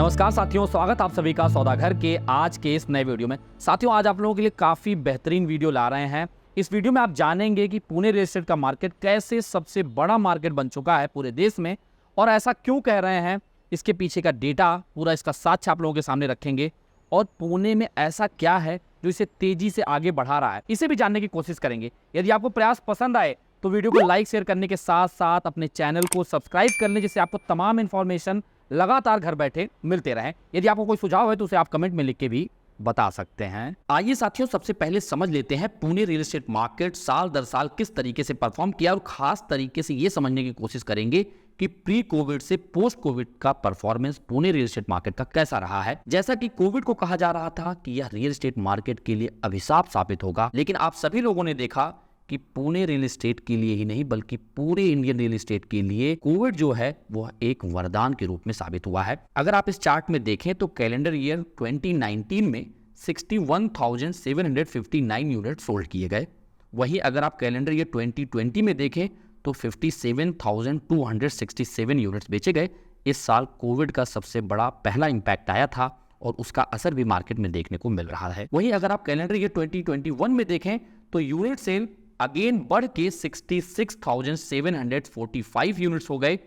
नमस्कार साथियों, स्वागत आप सभी का सौदागर के आज के इस नए वीडियो में। साथियों, आज आप लोगों के लिए काफ़ी बेहतरीन वीडियो ला रहे हैं। इस वीडियो में आप जानेंगे कि पुणे रियल एस्टेट का मार्केट कैसे सबसे बड़ा मार्केट बन चुका है पूरे देश में और ऐसा क्यों कह रहे हैं। इसके पीछे का डेटा पूरा इसका साक्ष्य आप लोगों के सामने रखेंगे और पुणे में ऐसा क्या है जो इसे तेजी से आगे बढ़ा रहा है, इसे भी जानने की कोशिश करेंगे। यदि आपको प्रयास पसंद आए तो वीडियो को लाइक शेयर करने के साथ साथ अपने चैनल को सब्सक्राइब कर लें, जिससे आपको तमाम इन्फॉर्मेशन लगातार घर बैठे मिलते रहें। यदि आपको कोई सुझाव है तो उसे आप कमेंट में लिख के भी बता सकते हैं। आइए साथियों, सबसे पहले समझ लेते हैं पुणे रियल एस्टेट मार्केट साल दर साल किस तरीके से परफॉर्म किया और खास तरीके से ये समझने की कोशिश करेंगे कि प्री कोविड से पोस्ट कोविड का performance Pune real estate market का कैसा रहा है। जैसा कि कोविड को कहा जा रहा था कि यह रियल एस्टेट मार्केट के लिए अभिशाप साबित होगा, लेकिन आप सभी लोगों ने देखा कि पुणे रियल एस्टेट के लिए ही नहीं बल्कि पूरे इंडियन रियल एस्टेट के लिए कोविड जो है वह एक वरदान के रूप में साबित हुआ है। अगर आप इस चार्ट में देखें तो कैलेंडर ईयर 2019 में 61,759 यूनिट सोल्ड किए गए। वहीं अगर आप कैलेंडर ईयर 2020 में देखें तो 57,267 यूनिट्स बेचे गए। इस साल कोविड का सबसे बड़ा पहला इंपैक्ट आया था और उसका असर भी मार्केट में देखने को मिल रहा है। वहीं अगर आप कैलेंडर ईयर 2021 में देखें तो यूनिट सेल अगेन बढ़ के 66,745 यूनिट्स हो गए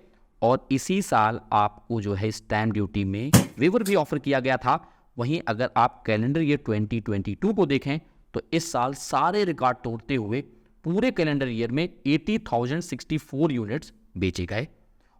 और इसी साल आपको जो है स्टैम्प ड्यूटी में वेवर भी ऑफर किया गया था। वहीं अगर आप कैलेंडर ईयर 2022 को देखें तो इस साल सारे रिकॉर्ड तोड़ते हुए पूरे कैलेंडर ईयर में 80,064 यूनिट्स बेचे गए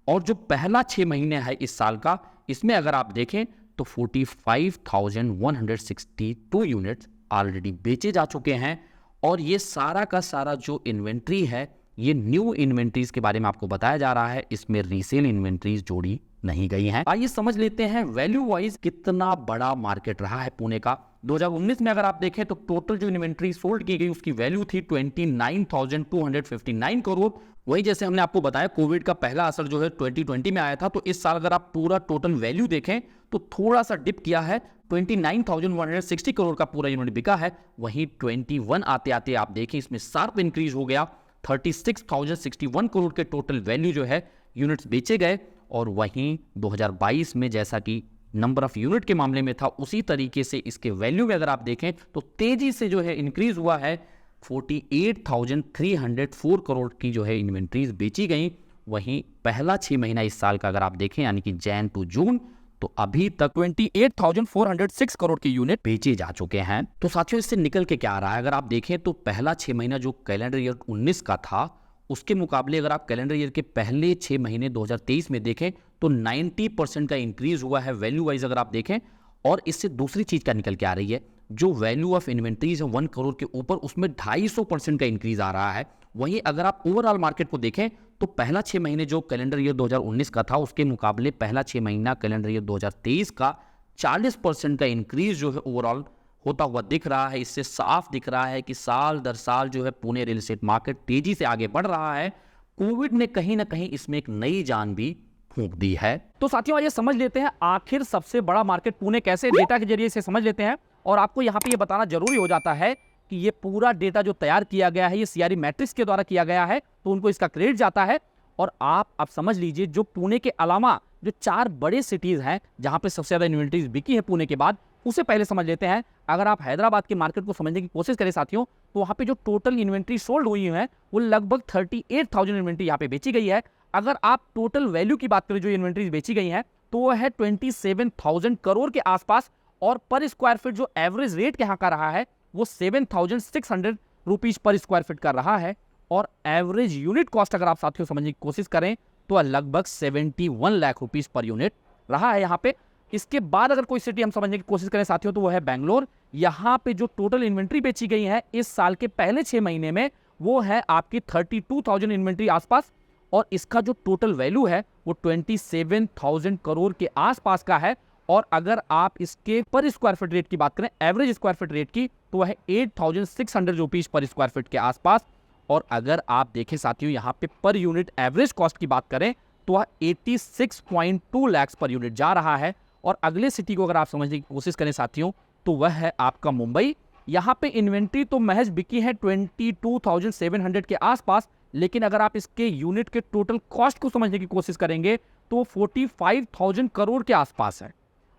और जो पहला 6 महीने है इस साल का, इसमें अगर आप देखें तो 45,162 यूनिट्स ऑलरेडी बेचे जा चुके हैं। और ये सारा का सारा जो इन्वेंट्री है, ये न्यू इन्वेंट्रीज के बारे में आपको बताया जा रहा है, इसमें रीसेल इन्वेंट्रीज जोड़ी नहीं गई हैं। आइए समझ लेते हैं वैल्यू वाइज कितना बड़ा मार्केट रहा है पुणे का। 2019 में अगर आप देखें तो टोटल जो इन्वेंट्री सोल्ड की गई उसकी वैल्यू थी 29,259 करोड़। वही जैसे हमने आपको बताया कोविड का पहला असर जो है 2020 में आया था, तो इस साल अगर आप पूरा टोटल वैल्यू देखें तो थोड़ा सा डिप किया है, 29,160 करोड़ का पूरा यूनिट बिका है। वहीं 21 आते आते आप देखें इसमें शार्प इंक्रीज हो गया, 36,061 करोड़ के टोटल वैल्यू जो है यूनिट्स बेचे गए। और वहीं 2022 में जैसा कि नंबर ऑफ यूनिट के मामले में था, उसी तरीके से इसके वैल्यू में अगर आप देखें तो तेजी से जो है इंक्रीज हुआ है, 48,304 करोड़ की जो है इन्वेंट्रीज बेची गई। वहीं पहला 6 महीना इस साल का अगर आप देखें यानी कि जैन टू जून, तो अभी तक 28,406 करोड़ की यूनिट बेचे जा चुके हैं। तो साथियों, इससे निकल के क्या आ रहा है, अगर आप देखें तो पहला 6 महीना जो कैलेंडर ईयर 19 का था उसके मुकाबले अगर आप कैलेंडर ईयर के पहले 6 महीने 2023 में देखें तो 90% का इंक्रीज हुआ है वैल्यू वाइज अगर आप देखें। और इससे दूसरी चीज क्या निकल के आ रही है, जो वैल्यू ऑफ इन्वेंट्रीज है 1 करोड़ के ऊपर, उसमें 250% का इंक्रीज आ रहा है। वहीं अगर आप ओवरऑल मार्केट को देखें तो पहला 6 महीने जो कैलेंडर ईयर 2019 का था उसके मुकाबले पहला 6 महीना कैलेंडर ईयर 2023 का 40% का इंक्रीज जो है ओवरऑल होता हुआ दिख रहा है। इससे साफ दिख रहा है कि साल दर साल जो है पुणे रियल एस्टेट मार्केट तेजी से आगे बढ़ रहा है। कोविड ने कहीं ना कहीं इसमें एक नई जान भी फूंक दी है। तो साथियों, आइए समझ लेते हैं आखिर सबसे बड़ा मार्केट पुणे कैसे, डेटा के जरिए इसे समझ लेते हैं। और आपको यहाँ पे ये बताना जरूरी हो जाता है कि ये पूरा डेटा जो तैयार किया गया है ये सीआरई मैट्रिक्स के द्वारा किया गया है, तो उनको इसका क्रेडिट जाता है। और आप समझ लीजिए जो पुणे के अलावा जो 4 बड़े सिटीज हैं जहां पे सबसे ज्यादा इन्वेंट्रीज बिकी है पुणे के बाद, उसे पहले समझ लेते हैं। अगर आप हैदराबाद के मार्केट को समझने की कोशिश करें साथियों, तो वहां पे जो टोटल इन्वेंट्री सोल्ड हुई है वो लगभग 38,000 इन्वेंट्री यहाँ पे बेची गई है। अगर आप टोटल वैल्यू की बात करें जो इन्वेंट्रीज बेची गई है तो वो है 27,000 करोड़ के आसपास। और पर स्क्वायर फीट जो एवरेज रेट यहाँ का रहा है वो 7,600 रुपीज पर स्क्वायर फीट का रहा है। और एवरेज यूनिट कॉस्ट अगर आप साथियों समझने की कोशिश करें तो लगभग 71 लाख रुपीज पर यूनिट रहा है यहाँ पे। इसके बाद अगर कोई सिटी हम समझने की कोशिश करें साथियों तो वो है बैंगलोर। यहाँ पे जो टोटल इन्वेंट्री बेची गई है इस साल के पहले 6 महीने में वो है आपकी 32,000 इन्वेंट्री आसपास। और इसका जो टोटल वैल्यू है वो 27,000 करोड़ के आसपास का है। और अगर आप इसके पर स्क्वायर फीट रेट की बात करें, एवरेज स्क्वायर फीट रेट की, तो वह है 8,600 रुपीज पर स्क्वायर फीट के आसपास। और अगर आप देखें साथियों यहाँ पे पर यूनिट एवरेज कॉस्ट की बात करें तो वह 86.2 लाख पर यूनिट जा रहा है। और अगले सिटी को अगर आप समझने की कोशिश करें साथियों तो वह है आपका मुंबई। यहाँ पे इन्वेंट्री तो महज बिकी है 22,700 के आसपास, लेकिन अगर आप इसके यूनिट के टोटल कॉस्ट को समझने की कोशिश करेंगे तो 45,000 करोड़ के आसपास है।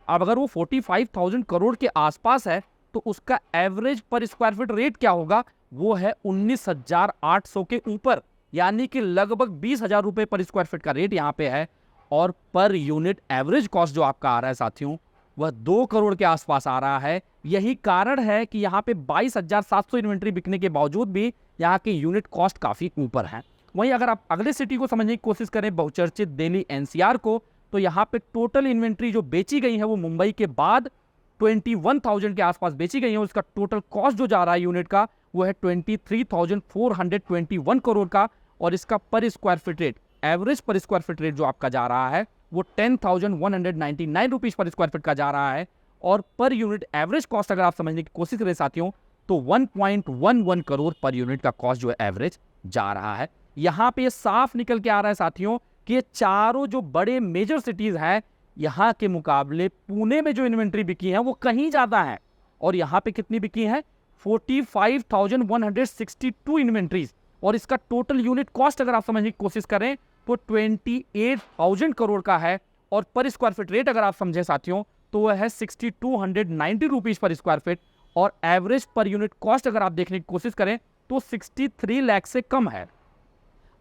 अब अगर वो 45,000 करोड़ के आसपास है तो उसका एवरेज पर स्क्वायर फीट रेट क्या होगा, वो है 19,800 के ऊपर, यानी कि लगभग 20,000 रुपए पर स्क्वायर फीट का रेट यहाँ पे है। और पर यूनिट एवरेज कॉस्ट जो आपका आ रहा है साथियों, वह 2 करोड़ के आसपास आ रहा है। यही कारण है कि यहाँ पे 22,700 इन्वेंट्री बिकने के बावजूद भी यहाँ के यूनिट कॉस्ट काफी ऊपर है। वहीं अगर आप अगले सिटी को समझने की कोशिश करें, बहुचर्चित दिल्ली एनसीआर को, तो यहाँ पे टोटल इन्वेंट्री जो बेची गई है वो मुंबई के बाद 21,000 के आसपास बेची गई है। उसका टोटल कॉस्ट जो जा रहा है यूनिट का वो है 23,421 करोड़ का, और इसका पर स्क्वायर फीट रेट, एवरेज पर स्क्वायर फीट रेट जो आपका जा रहा है वो 10,199 रुपीज पर स्क्वायर फीट का जा रहा है। और पर यूनिट एवरेज कॉस्ट अगर आप समझने की कोशिश करें साथियों, तो 1.11 करोड़ पर यूनिट का कॉस्ट जो है एवरेज जा रहा है। यहाँ पे साफ निकल के आ रहा है साथियों कि ये चारों जो बड़े मेजर सिटीज हैं, यहाँ के मुकाबले पुणे में जो इन्वेंट्री बिकी है वो कहीं ज्यादा है। और यहाँ पे कितनी बिकी है, 45,162 इन्वेंट्रीज, और इसका टोटल यूनिट कॉस्ट अगर आप समझने की कोशिश करें तो 28,000 करोड़ का है। और पर स्क्वायर फीट रेट अगर आप समझे साथियों तो वह है 6,290 रुपीज पर स्क्वायर फीट, और एवरेज पर यूनिट कॉस्ट अगर आप देखने की कोशिश करें तो 63 लाख से कम है।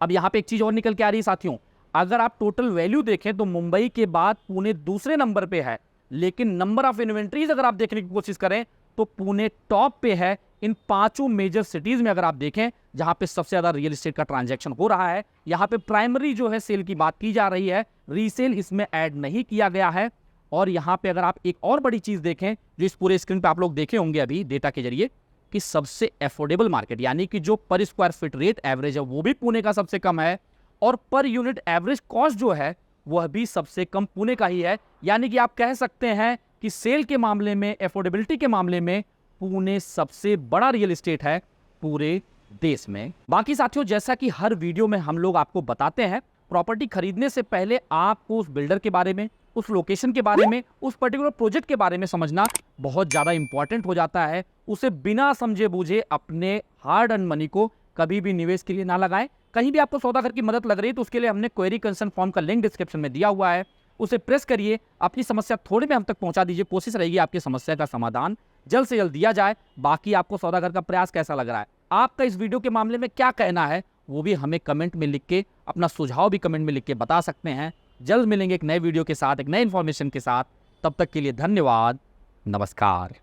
अब यहाँ पे एक चीज और निकल के आ रही है साथियों, अगर आप टोटल वैल्यू देखें तो मुंबई के बाद पुणे दूसरे नंबर पे है, लेकिन नंबर ऑफ इन्वेंट्रीज अगर आप देखने की कोशिश करें तो पुणे टॉप पे है इन पांचों मेजर सिटीज में। अगर आप देखें जहां पे सबसे ज्यादा रियल एस्टेट का ट्रांजैक्शन हो रहा है, यहाँ पे प्राइमरी जो है सेल की बात की जा रही है, रीसेल इसमें ऐड नहीं किया गया है। और यहाँ पे अगर आप एक और बड़ी चीज देखें जो इस पूरे स्क्रीन पे आप लोग देखे होंगे अभी डेटा के जरिए, कि सबसे एफोर्डेबल मार्केट यानी कि जो पर स्क्वायर फीट रेट एवरेज है वो भी पुणे का सबसे कम है, और पर यूनिट एवरेज कॉस्ट जो है वह भी सबसे कम पुणे का ही है। यानी कि आप कह सकते हैं कि सेल के मामले में, एफोर्डेबिलिटी के मामले में पुणे सबसे बड़ा रियल एस्टेट है पूरे देश में। बाकी साथियों, जैसा कि हर वीडियो में हम लोग आपको बताते हैं, प्रॉपर्टी खरीदने से पहले आपको उस बिल्डर के बारे में, उस लोकेशन के बारे में, उस पर्टिकुलर प्रोजेक्ट के बारे में समझना बहुत ज्यादा इंपॉर्टेंट हो जाता है। उसे बिना समझे बूझे अपने हार्ड अर्न मनी को कभी भी निवेश के लिए ना लगाएं। कहीं भी आपको सौदा घर की मदद लग रही है तो उसके लिए हमने क्वेरी कंसर्न फॉर्म का लिंक डिस्क्रिप्शन में दिया हुआ है, उसे प्रेस करिए, अपनी समस्या थोड़े में हम तक पहुंचा दीजिए। कोशिश रहेगी आपकी समस्या का समाधान जल्द से जल्द दिया जाए। बाकी आपको सौदा घर का प्रयास कैसा लग रहा है, आपका इस वीडियो के मामले में क्या कहना है, वो भी हमें कमेंट में लिख के, अपना सुझाव भी कमेंट में लिख के बता सकते हैं। जल्द मिलेंगे एक नए वीडियो के साथ, एक नए इन्फॉर्मेशन के साथ। तब तक के लिए धन्यवाद, नमस्कार।